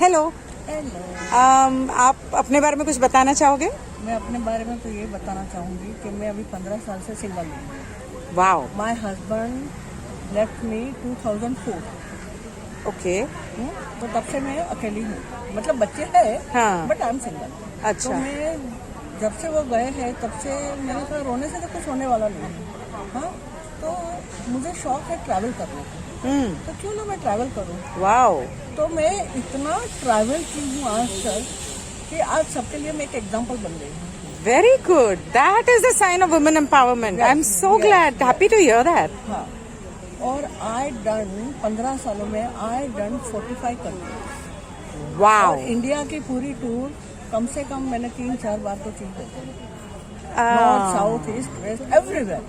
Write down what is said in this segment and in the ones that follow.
Hello. Hello. आप अपने बारे में कुछ बताना चाहोगे? मैं अपने बारे में तो ये बताना चाहूँगी कि मैं अभी 15 साल से सिंगल हूँ। Wow. My husband left me 2004। Okay. तो तब से मैं अकेली हूँ, मतलब बच्चे हैं हाँ। But I am single. अच्छा। तो मैं जब से वो गए हैं तब से मैंने कहा रोने से तो कुछ होने वाला नहीं है। हाँ, तो मुझे शौक है ट्रैवल करने का, तो क्यों ना मैं ट्रैवल करूँ। वाओ। तो मैं इतना ट्रैवल की हूँ आज तक कि आज सबके लिए मैं एक एग्जाम्पल बन गई हूँ। Very good. That is the sign of women empowerment. Yes, I'm so yes, glad. yes. Happy to hear that. हाँ, और आई डन 15 सालों में आई डन 45 कंट्री। Wow. और इंडिया की पूरी टूर कम से कम मैंने 3-4 बार तो की है। North, south, east, west, everywhere.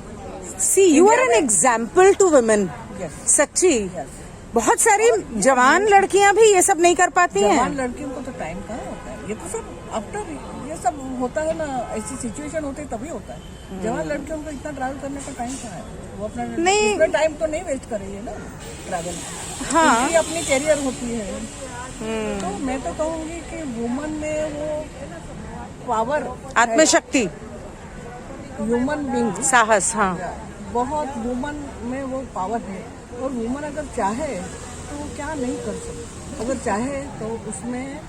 See, you are an example to women. Yes, सच्ची। यस। बहुत सारी जवान लड़कियां भी ये सब नहीं कर पाती जवान हैं। लड़कियों को तो टाइम कहाँ होता है, ये तो सब आफ्टर ये सब होता है ना, ऐसी सिचुएशन होती है तभी होता है। जवान लड़कियों को इतना ट्रैवल करने का टाइम कहाँ है, वो अपना नहीं। इसमें टाइम तो नहीं वेस्ट करेंगे ना ट्रैवल। हाँ। उनकी अपनी कैरियर होती है। तो मैं तो कहूँगी कि वुमन में वो पावर, आत्मशक्ति, ह्यूमन बींग, साहस। हाँ। बहुत वुमन में वो पावर है। और वुमन अगर चाहे तो वो क्या नहीं कर सकती। अगर चाहे तो उसमें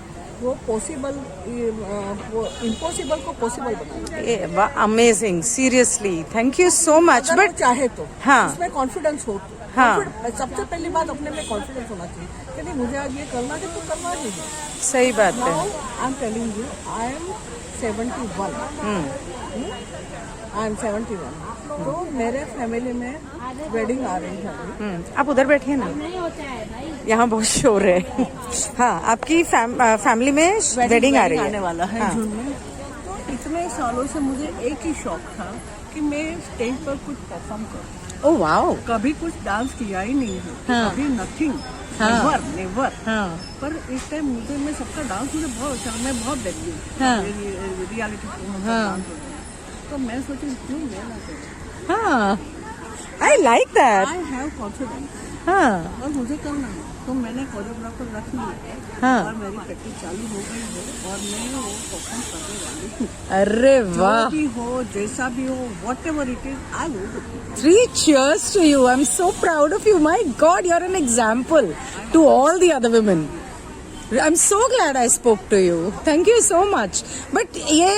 वो पॉसिबल, इम्पॉसिबल को पॉसिबल बना। Amazing. Seriously, thank you so much. अगर वो बट चाहे तो हाँ। उसमें कॉन्फिडेंस हो तो। हाँ। सबसे पहली बात अपने में कॉन्फिडेंस होना चाहिए कि नहीं मुझे आज ये करना है तो करना ही है। सही बात है। Now I am telling you, I am 71। I am 71। तो मेरे फैमिली में वेडिंग आ रही है अभी। आप उधर बैठिए ना, यहाँ बहुत शोर है। हाँ, आपकी फैमिली में वेडिंग आ रही है। आने वाला है हाँ। जून में। तो इतने सालों से मुझे एक ही शौक था कि मैं स्टेज पर कुछ परफॉर्म करूं। Oh wow. कभी कुछ डांस किया ही नहीं है। हाँ। कभी नथिंग। हाँ। नेवर। हाँ। पर इस टाइम मैं सबका डांस मुझे बहुत अच्छा, मैं बहुत देखती हूँ। हाँ। रियलिटी शो में हाँ। डांस होता है। तो मैं सोची क्यों मैं ना करूं। हाँ, I like that. I have confidence हाँ। और मुझे करना है। तो मैंने कोरियोग्राफर रख लिया। हाँ। और मेरी प्रैक्टिस चालू हो गई है और मैं वो परफॉर्म करने वाली हूँ। अरे वाह। जो भी हो, जैसा भी हो, whatever it is, I will do. 3 cheers to you. I'm so proud of you. My God, you're an example to all the other women. I'm so glad I spoke to you. Thank you so much. But ये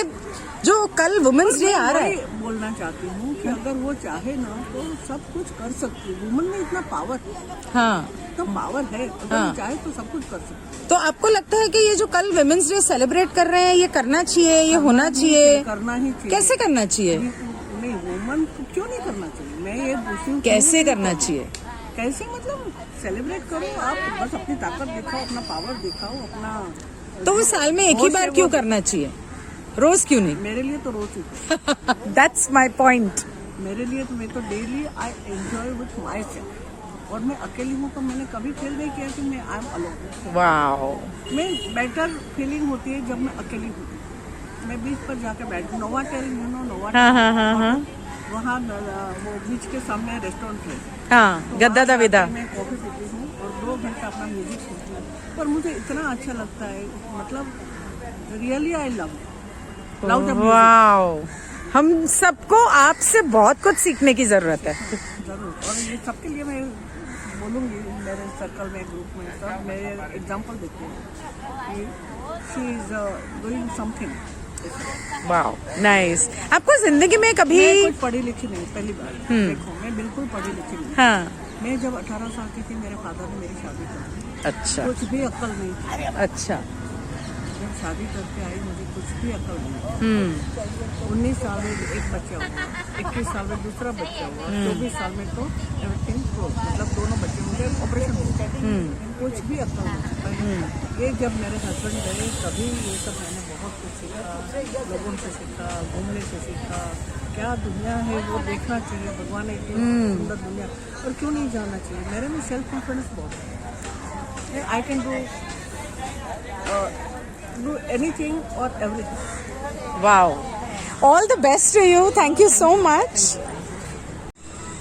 जो कल women's day आ रहा है, मैं बोलना चाहती हूँ कि अगर वो चाहे ना तो सब कुछ कर सकती है। वुमन में इतना पावर है। हाँ, तो पावर है, अगर हाँ। वो चाहे तो सब कुछ कर सकती है। तो आपको लगता है कि ये जो कल वुमेन्स डे सेलिब्रेट कर रहे हैं, ये करना चाहिए, ये होना चाहिए, करना ही चाहिए। कैसे करना चाहिए? नहीं, वुमन को क्यों नहीं करना चाहिए? मैं ये पूछती हूँ कैसे करना चाहिए? कैसे मतलब सेलिब्रेट करो आप, बस अपनी ताकत दिखाओ, अपना पावर दिखाओ, अपना। तो वो साल में एक ही बार क्यों करना चाहिए, रोज क्यों नहीं? मेरे लिए तो रोज ही। That's my point. मेरे लिए तो मैं तो daily I enjoy with my self. और मैं अकेली हूँ तो मैंने कभी फील नहीं किया कि मैं आई एम अलोन। वाओ। मैं बेटर फीलिंग होती है जब मैं अकेली होती हूँ। मैं बीच पर जाकर बैठ, नोवाटेल, यू नो नोवाटेल। हाँ हाँ हाँ हाँ वहाँ वो बीच के सामने रेस्टोरेंट है। हाँ, तो गद्दा वहाँ दविदा। जाके मैं कॉफी पीती हूँ और 2 घंटा अपना म्यूजिक सुनती हूँ। पर मुझे इतना अच्छा लगता है, मतलब really I love the music. Wow. हम सबको आपसे बहुत कुछ सीखने की जरूरत है। जरूर। और ये सबके लिए मैं बोलूँगी, मेरे सर्कल में, ग्रुप में सब मेरे एग्जांपल देते हैं कि she is doing something. Wow, nice. आपको जिंदगी में कभी मैं कुछ पढ़ी लिखी नहीं, पहली बार देखो, मैं बिल्कुल पढ़ी लिखी नहीं। हाँ। मैं जब 18 साल की थी मेरे फादर ने मेरी शादी कर दी। अच्छा। कुछ भी अक्ल नहीं थी। अच्छा। जब शादी करके आई मुझे कुछ भी अक्ल नहीं। 19 साल में एक बच्चा हुआ, 21 साल में दूसरा बच्चा हुआ, 24 साल में तो एवरीथिंग क्लोज, मतलब दोनों बच्चे मुझे ऑपरेशन हो गया। कुछ भी अक्ल नहीं। ये जब मेरे हस्बैंड गए तभी ये सब मैंने बहुत कुछ सीखा, लोगों से सीखा, घूमने से सीखा। क्या दुनिया है वो देखना चाहिए, भगवान ने इतनी सुंदर दुनिया, और क्यों नहीं जाना चाहिए। मेरे में सेल्फ कॉन्फिडेंस बहुत है। I can do anything or everything. Wow. All the best to you. Thank you so much.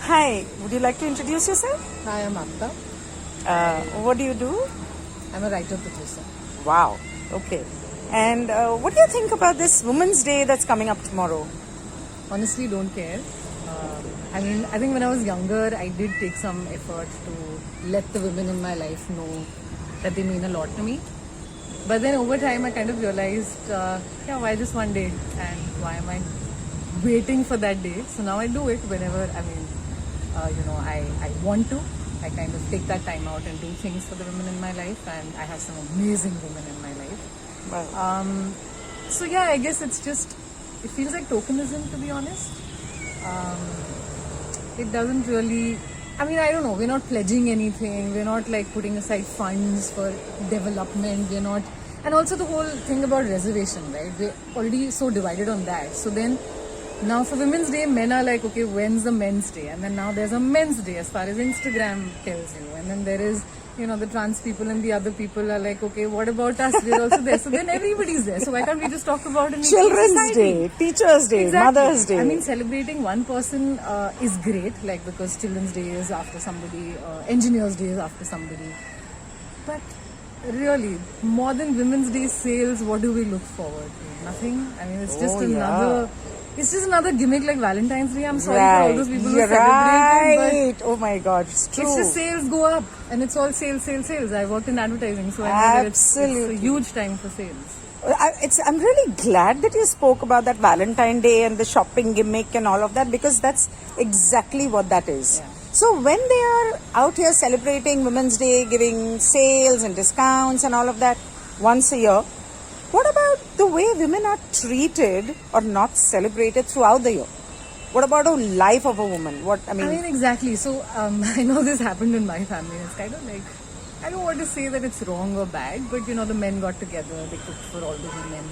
Hi. Would you like to introduce yourself? Hi, I'm Amta. What do you do? I'm a writer producer. Wow. Okay. And what do you think about this Women's Day that's coming up tomorrow? Honestly, don't care. I mean, I think when I was younger, I did take some effort to let the women in my life know that they mean a lot to me. But then over time, I kind of realized, why just one day? And why am I waiting for that day? So now I do it whenever, I want to. I kind of take that time out and do things for the women in my life. And I have some amazing women in my life. Wow. So yeah, I guess it's just, it feels like tokenism, to be honest. It doesn't really, I mean, I don't know, we're not pledging anything, we're not like putting aside funds for development, we're not, and also the whole thing about reservation, right? We're already so divided on that. So then, now for Women's Day, men are like, okay, when's the Men's Day? And then now there's a Men's Day as far as Instagram tells you. And then there is, the trans people and the other people are like, okay, what about us? We're also there. So then everybody's there. So why can't we just talk about it? Children's Day, Teachers' Day, Exactly. Mother's Day. I mean, celebrating one person is great, like because Children's Day is after somebody, Engineers' Day is after somebody. But really, more than Women's Day sales, what do we look forward to? Nothing. I mean, it's just another. It's just another gimmick like Valentine's Day. I'm sorry for all those people who celebrate it, but oh my God, it's true. it's just sales go up and it's all sales, sales, sales. I worked in advertising, so I know that it's a huge time for sales. I'm really glad that you spoke about that Valentine Day and the shopping gimmick and all of that, because that's exactly what that is. Yeah. So when they are out here celebrating Women's Day, giving sales and discounts and all of that once a year, what about the way women are treated or not celebrated throughout the year? What about the life of a woman? I mean, exactly. So I know this happened in my family. It's kind of like, I don't want to say that it's wrong or bad, but the men got together, they cooked for all the women.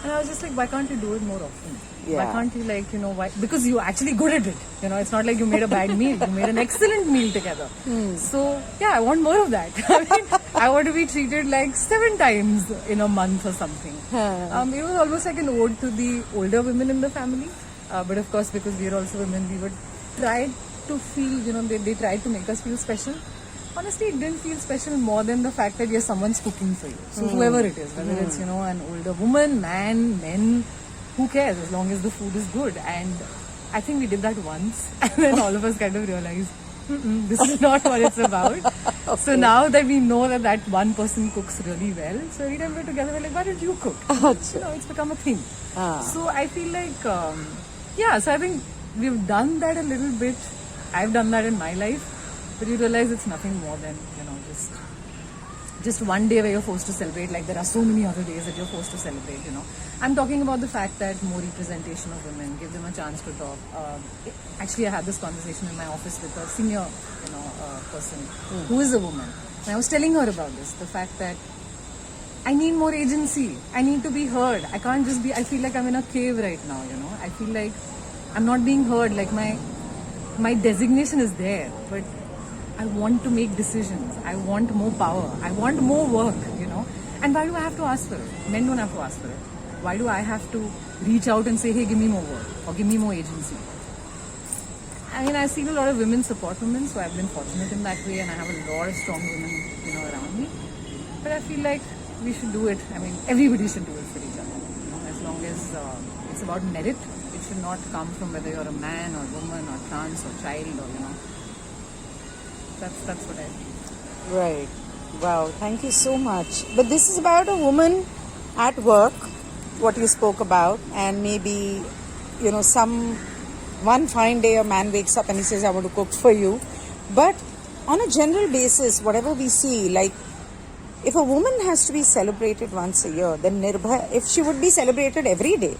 And I was just like, why can't you do it more often? Yeah. Why can't you why? Because you're actually good at it. It's not like you made a bad meal. You made an excellent meal together. So yeah, I want more of that. I mean, I want to be treated like 7 times in a month or something. It was almost like an ode to the older women in the family. But of course, because we are also women, we would try to feel, they tried to make us feel special. Honestly, it didn't feel special more than the fact that yes, someone's cooking for you. So whoever it is, whether it's an older woman, man, men, who cares as long as the food is good. And I think we did that once, and then all of us kind of realized this is not what it's about. Okay. So now that we know that one person cooks really well, so every time we're together, we're like, why did you cook? It's become a thing. So I feel like, so I think we've done that a little bit. I've done that in my life. But you realize it's nothing more than, just one day where you're forced to celebrate. Like there are so many other days that you're forced to celebrate, I'm talking about the fact that more representation of women, give them a chance to talk. Actually, I had this conversation in my office with a senior, person who is a woman. And I was telling her about this, the fact that I need more agency. I need to be heard. I can't just I feel like I'm in a cave right now, I feel like I'm not being heard. Like my designation is there, but I want to make decisions. I want more power. I want more work, And why do I have to ask for it? Men don't have to ask for it. Why do I have to reach out and say, hey, give me more work or give me more agency? I mean, I've seen a lot of women support women, so I've been fortunate in that way, and I have a lot of strong women, around me. But I feel like we should do it. I mean, everybody should do it for each other. As long as it's about merit, it should not come from whether you're a man or woman or trans or child or, That's what I feel. Right. Wow. Thank you so much. But this is about a woman at work, what you spoke about, and maybe, one fine day a man wakes up and he says, I want to cook for you. But on a general basis, whatever we see, like if a woman has to be celebrated once a year, then Nirbhaya, if she would be celebrated every day,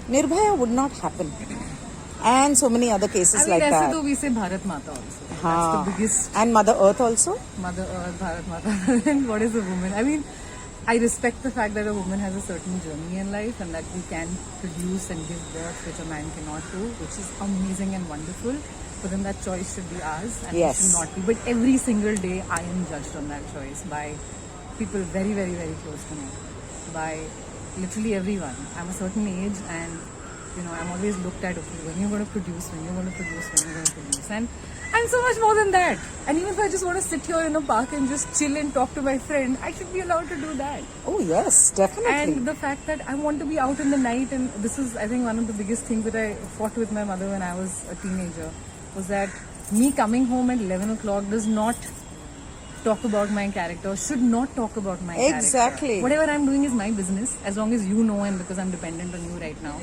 Nirbhaya would not happen. And so many other cases like that. We say Bharat Mata also. That's the biggest. And Mother Earth also? Mother Earth, Bharat Mata. And what is a woman? I mean, I respect the fact that a woman has a certain journey in life and that we can produce and give birth, which a man cannot do, which is amazing and wonderful. But then that choice should be ours and it should not be. But every single day I am judged on that choice by people very, very, very close to me. By literally everyone. I'm a certain age and I'm always looked at, okay, when you're going to produce, when you're going to produce, when you're going to produce. And I'm so much more than that. And even if I just want to sit here in a park and just chill and talk to my friend, I should be allowed to do that. Oh, yes, definitely. And the fact that I want to be out in the night, and this is, I think, one of the biggest things that I fought with my mother when I was a teenager, was that me coming home at 11 o'clock does not talk about my character, should not talk about my character. Exactly. Whatever I'm doing is my business, as long as you know, and because I'm dependent on you right now.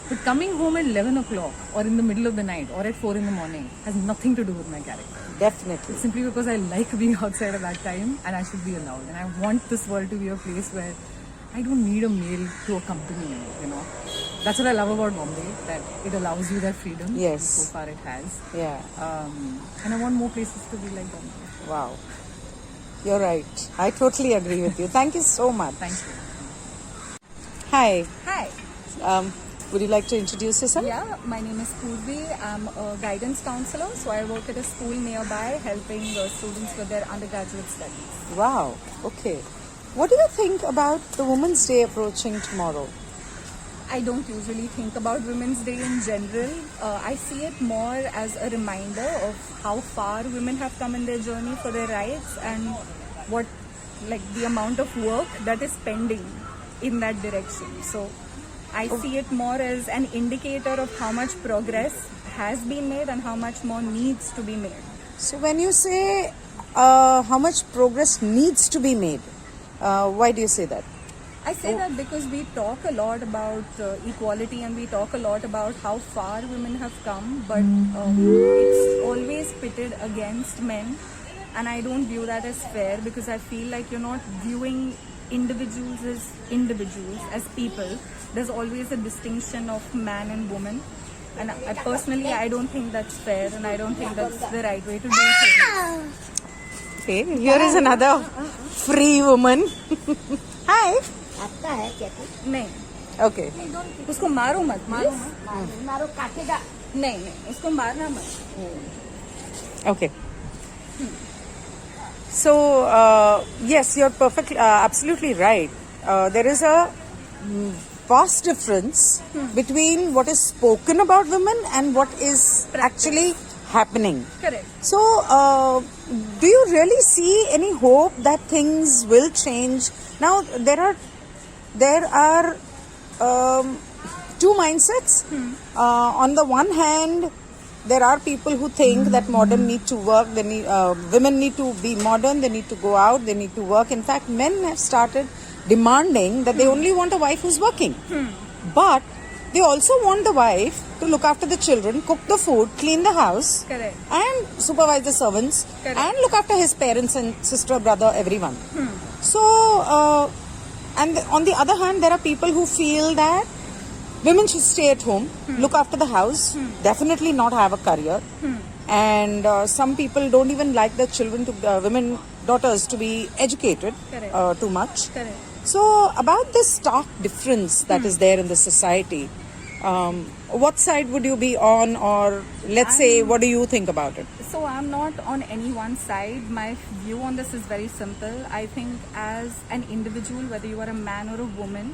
But coming home at 11 o'clock or in the middle of the night or at 4 in the morning has nothing to do with my character. Definitely. Simply because I like being outside at that time and I should be allowed. And I want this world to be a place where I don't need a male to accompany me, That's what I love about Bombay, that it allows you that freedom. Yes. So far it has. Yeah. And I want more places to be like Bombay. Wow. You're right. I totally agree with you. Thank you so much. Thank you. Hi. Hi. Would you like to introduce yourself? Yeah, my name is Purvi. I'm a guidance counselor, so I work at a school nearby helping students with their undergraduate studies. Wow. Okay. What do you think about the Women's Day approaching tomorrow? I don't usually think about Women's Day in general. I see it more as a reminder of how far women have come in their journey for their rights and what, the amount of work that is pending in that direction. So I see it more as an indicator of how much progress has been made and how much more needs to be made. So when you say how much progress needs to be made, why do you say that? I say that because we talk a lot about equality and we talk a lot about how far women have come, but it's always pitted against men, and I don't view that as fair because I feel like you're not viewing individuals, as people. There's always a distinction of man and woman, and I don't think that's fair, and I don't think that's the right way to do things. Okay, here is another free woman. Hi. नहीं Okay. उसको मारो मत मारो काटेगा नहीं उसको मारना मत. Okay. So, yes, you're absolutely right. There is a vast difference between what is spoken about women and what is actually happening. Correct. So, do you really see any hope that things will change? Now, there are two mindsets. On the one hand, there are people who think that women need to be modern, they need to go out, they need to work. In fact, men have started demanding that they only want a wife who's working. But they also want the wife to look after the children, cook the food, clean the house, Correct. and supervise the servants, Correct. and look after his parents and sister, brother, everyone. So, and on the other hand, there are people who feel that women should stay at home, look after the house, definitely not have a career. And some people don't even like their children, daughters, to be educated Correct. too much. Correct. So, about this stark difference that is there in the society, what side would you be on, or let's say, what do you think about it? So I'm not on any one side. My view on this is very simple. I think as an individual, whether you are a man or a woman,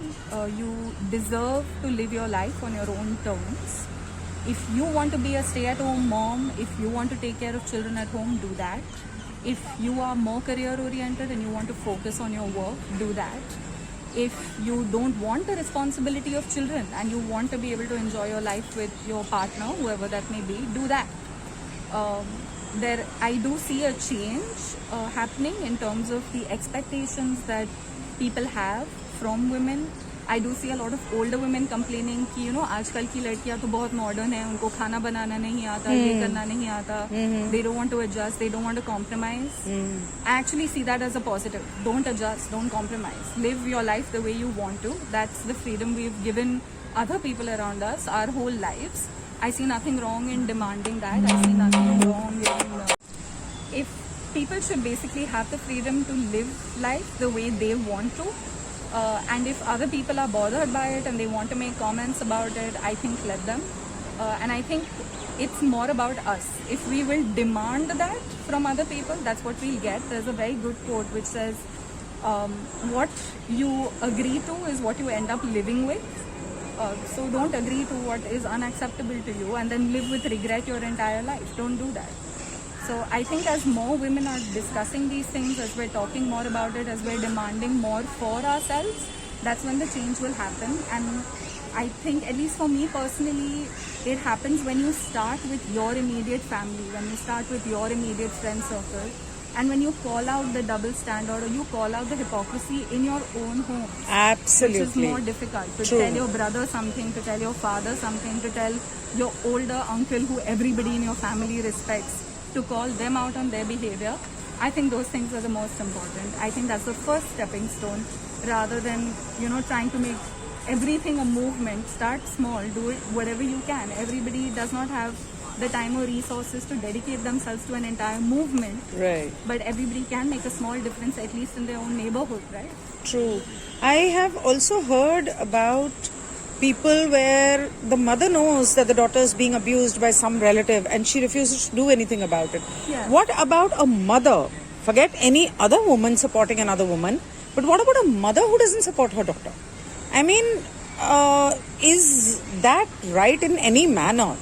you deserve to live your life on your own terms. If you want to be a stay-at-home mom, if you want to take care of children at home, do that. If you are more career-oriented and you want to focus on your work, do that. If you don't want the responsibility of children and you want to be able to enjoy your life with your partner, whoever that may be, do that. I do see a change happening in terms of the expectations that people have from women. I do see a lot of older women complaining कि आजकल की लड़कियां तो बहुत modern है, उनको खाना बनाना नहीं आता, ये करना नहीं आता. They don't want to adjust, they don't want to compromise. I actually see that as a positive. Don't adjust, don't compromise. Live your life the way you want to. That's the freedom we've given other people around us our whole lives. I see nothing wrong in demanding that. I see nothing wrong in if people should basically have the freedom to live life the way they want to. And if other people are bothered by it and they want to make comments about it, I think let them. And I think it's more about us. If we will demand that from other people, that's what we'll get. There's a very good quote which says, what you agree to is what you end up living with. So don't agree to what is unacceptable to you and then live with regret your entire life. Don't do that. So I think as more women are discussing these things, as we're talking more about it, as we're demanding more for ourselves, that's when the change will happen. And I think, at least for me personally, it happens when you start with your immediate family, when you start with your immediate friend circle, and when you call out the double standard or you call out the hypocrisy in your own home. Absolutely. Which is more difficult. To True. tell your brother something, to tell your father something, to tell your older uncle who everybody in your family respects, to call them out on their behavior. I think those things are the most important. I think that's the first stepping stone, rather than, trying to make everything a movement. Start small, do it whatever you can. Everybody does not have the time or resources to dedicate themselves to an entire movement. Right. But everybody can make a small difference, at least in their own neighborhood, right? True. I have also heard about people where the mother knows that the daughter is being abused by some relative and she refuses to do anything about it. Yeah. What about a mother? Forget any other woman supporting another woman, but what about a mother who doesn't support her daughter? I mean, is that right in any manner?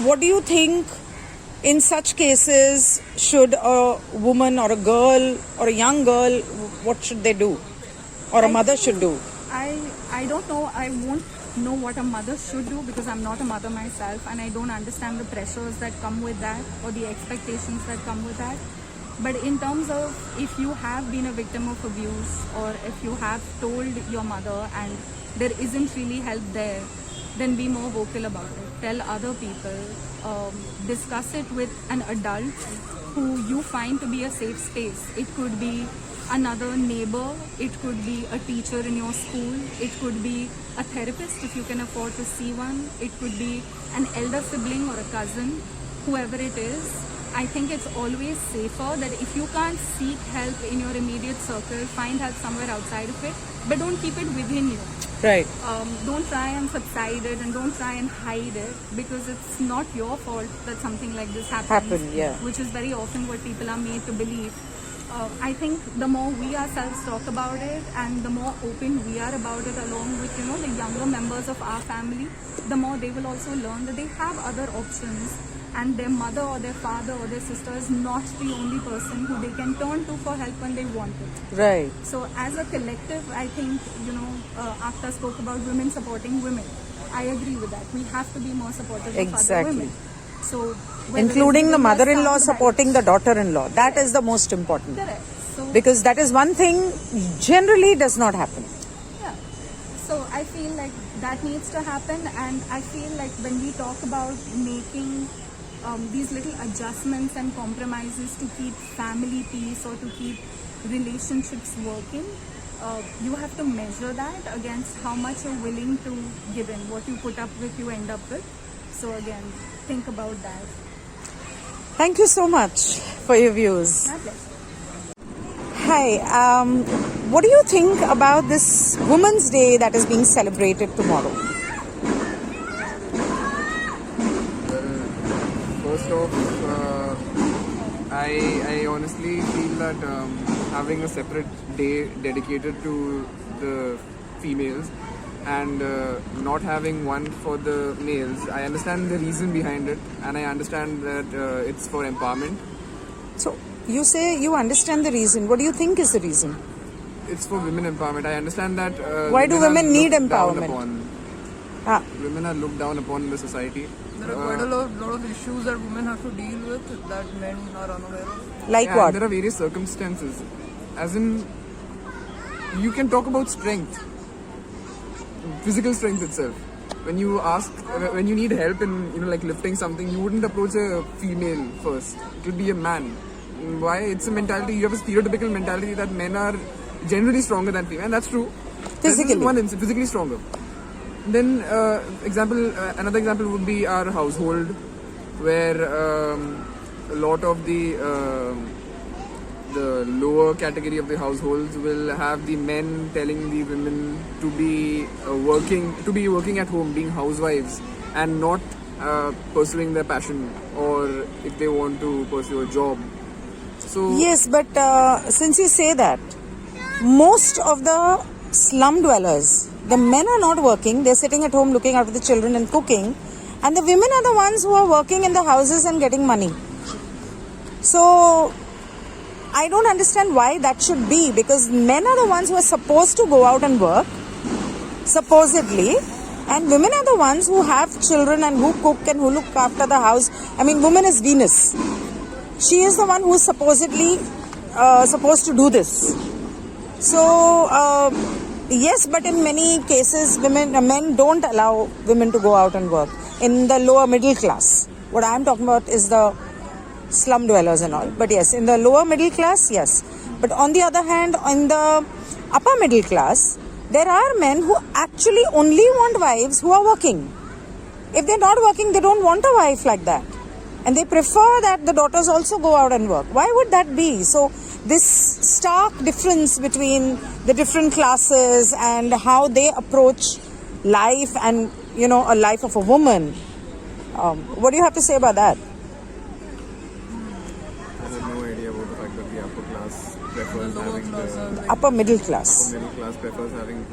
What do you think in such cases should a woman or a girl or a young girl, what should they do? Or a mother should do? I don't know. I won't know what a mother should do because I'm not a mother myself and I don't understand the pressures that come with that or the expectations that come with that. But in terms of if you have been a victim of abuse or if you have told your mother and there isn't really help there, then be more vocal about it. Tell other people. Discuss it with an adult who you find to be a safe space. It could be another neighbor, it could be a teacher in your school, it could be a therapist if you can afford to see one, it could be an elder sibling or a cousin, whoever it is. I think it's always safer that if you can't seek help in your immediate circle, find help somewhere outside of it, but don't keep it within you. Right. Don't try and subside it and don't try and hide it because it's not your fault that something like this happens. Yeah. Which is very often what people are made to believe. I think the more we ourselves talk about it and the more open we are about it along with, the younger members of our family, the more they will also learn that they have other options and their mother or their father or their sister is not the only person who they can turn to for help when they want it. Right. So as a collective, I think, Akhtar spoke about women supporting women. I agree with that. We have to be more supportive of other women. So Including the mother-in-law sound supporting the daughter-in-law. That is the most important. correct. So Because that is one thing generally does not happen. yeah. So I feel like that needs to happen, and I feel like when we talk about making these little adjustments and compromises to keep family peace or to keep relationships working, you have to measure that against how much you're willing to give in. What you put up with, you end up with. So again, think about that. Thank you so much for your views. My pleasure. Hi, what do you think about this Women's Day that is being celebrated tomorrow? First off, I honestly feel that having a separate day dedicated to the females and not having one for the males, I understand the reason behind it and I understand that it's for empowerment. So, you say you understand the reason. What do you think is the reason? It's for women empowerment. I understand that Why do women are need looked down empowerment? upon. Ah, Women are looked down upon in the society. There are quite a lot of issues that women have to deal with that men are unaware of. like Yeah, what? and there are various circumstances. As in, you can talk about strength, physical strength itself. When you need help in like lifting something, you wouldn't approach a female first. It will be a man. Why? It's a mentality. You have a stereotypical mentality that men are generally stronger than female, and that's true. Physically. This is one instance, physically stronger. Then, another example would be our household, where a lot of the lower category of the households will have the men telling the women to be working at home, being housewives, and not pursuing their passion, or if they want to pursue a job. So Yes, but since you say that, most of the slum dwellers The men are not working. They're sitting at home looking after the children and cooking. And the women are the ones who are working in the houses and getting money. So, I don't understand why that should be, because men are the ones who are supposed to go out and work, supposedly, and women are the ones who have children and who cook and who look after the house. I mean, woman is Venus. She is the one who is supposedly supposed to do this. So, yes, but in many cases, men don't allow women to go out and work. In the lower middle class, what I am talking about is the slum dwellers and all. But yes, in the lower middle class, yes. But on the other hand, in the upper middle class, there are men who actually only want wives who are working. If they're not working, they don't want a wife like that. And they prefer that the daughters also go out and work. Why would that be? So this stark difference between the different classes and how they approach life and, you know, a life of a woman. What do you have to say about that? I have no idea about the fact that the upper class prefers having the Upper middle class. middle class prefers having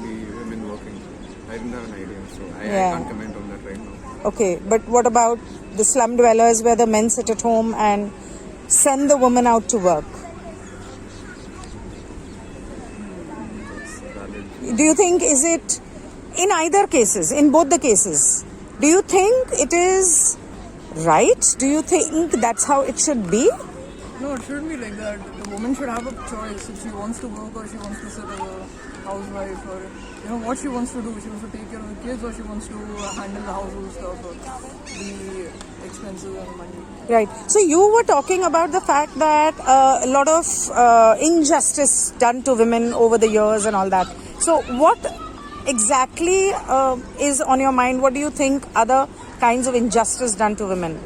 the women working. I didn't have an idea, so I Yeah. can't comment on that right now. Okay, but what about the slum dwellers where the men sit at home and send the woman out to work? That's valid. Do you think, is it in either cases, in both the cases, do you think it is right? Do you think that's how it should be? No, it shouldn't be like that. The woman should have a choice if she wants to work or she wants to sit as a housewife, or you know what she wants to do. She wants to take care of the kids or she wants to handle the household stuff or the expenses and money. Right. So you were talking about the fact that a lot of injustice done to women over the years and all that. So what exactly is on your mind? What do you think other kinds of injustice done to women?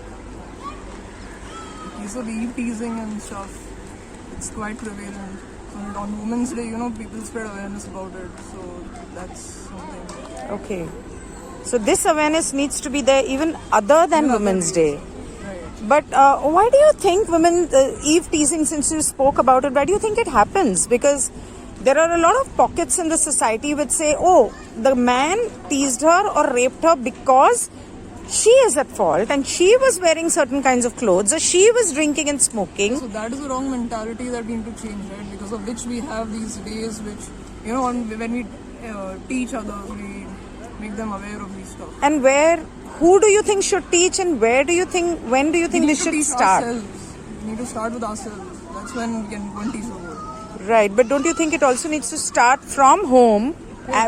So the eve teasing and stuff, it's quite prevalent. And on Women's Day, you know, people spread awareness about it. So that's something. Okay. So this awareness needs to be there even other than Women's Day. Right. But why do you think women, eve teasing, since you spoke about it, why do you think it happens? Because there are a lot of pockets in the society which say, oh, the man teased her or raped her because she is at fault and she was wearing certain kinds of clothes or she was drinking and smoking. So that is the wrong mentality that we need to change, right? Because of which we have these days which, you know, when we teach others, we make them aware of these stuff. And who do you think should teach and when do you think this should start? Ourselves. We need to start with ourselves. That's when we can go and teach the world. Right, but don't you think it also needs to start from home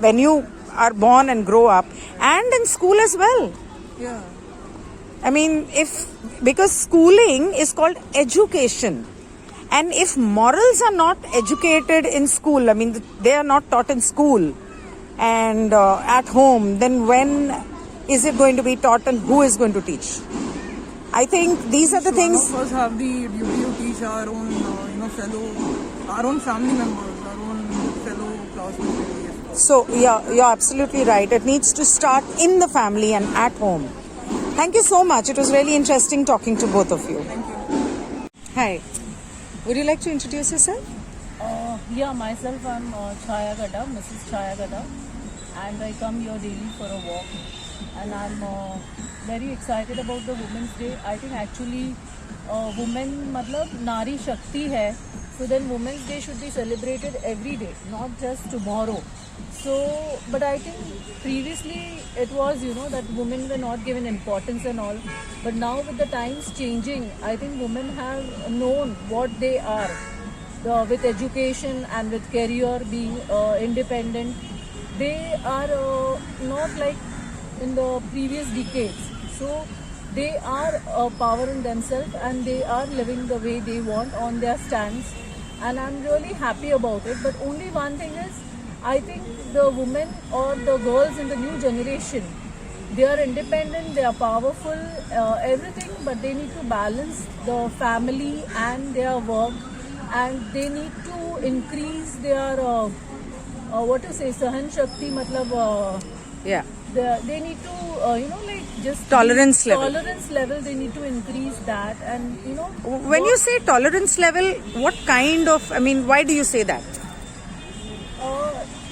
when you are born and grow up and in school as well? Yeah. I mean, because schooling is called education, and if morals are not educated in school, I mean, they are not taught in school and at home, then when is it going to be taught and who is going to teach? I think these are the things. All of us have the duty to teach our own, our own family members, our own fellow classmates. So, yeah, you're absolutely right. It needs to start in the family and at home. Thank you so much. It was really interesting talking to both of you. Thank you. Hi. Would you like to introduce yourself? Yeah, myself, I'm Chaya Gada, Mrs. Chaya Gada, and I come here daily for a walk. And I'm very excited about the Women's Day. I think actually, women, matlab, Nari Shakti hai. So then Women's Day should be celebrated every day, not just tomorrow. So, but I think previously it was, that women were not given importance and all. But now with the times changing, I think women have known what they are. With education and with career, being independent, they are not like in the previous decades. So they are power in themselves and they are living the way they want on their stands. And I'm really happy about it. But only one thing is, I think the women or the girls in the new generation, they are independent, they are powerful, everything, but they need to balance the family and their work. And they need to increase their, Sahan Shakti, Yeah. they need to, just Tolerance level. Tolerance level, they need to increase that. And, When you say tolerance level, what kind of, why do you say that?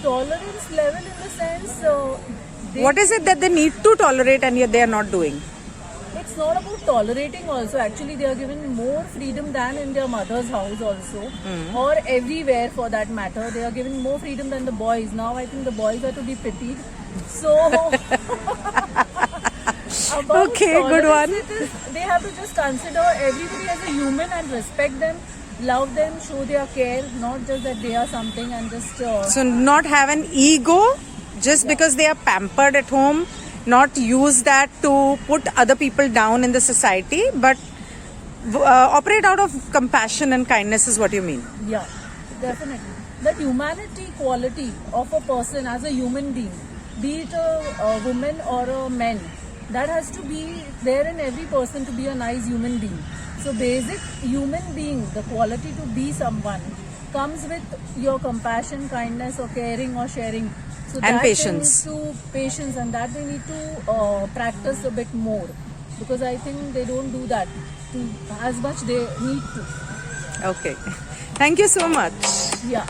Tolerance level in the sense, What is it that they need to tolerate and yet they are not doing? it's not about tolerating also. Actually, they are given more freedom than in their mother's house also, or everywhere for that matter. They are given more freedom than the boys. Now I think the boys are to be pitied. So, about Okay, good one. tolerance, it is, they have to just consider everybody as a human and respect them, love them, show their care, not just that they are something and just. So not have an ego just because they are pampered at home, not use that to put other people down in the society, but operate out of compassion and kindness is what you mean. Yeah, definitely. The humanity quality of a person as a human being, be it a woman or a man, that has to be there in every person to be a nice human being. So basic human being, the quality to be someone, comes with your compassion, kindness or caring or sharing. So And that patience. They need to patience, and that they need to practice a bit more, because I think they don't do that as much they need to. Okay. Thank you so much. Yeah.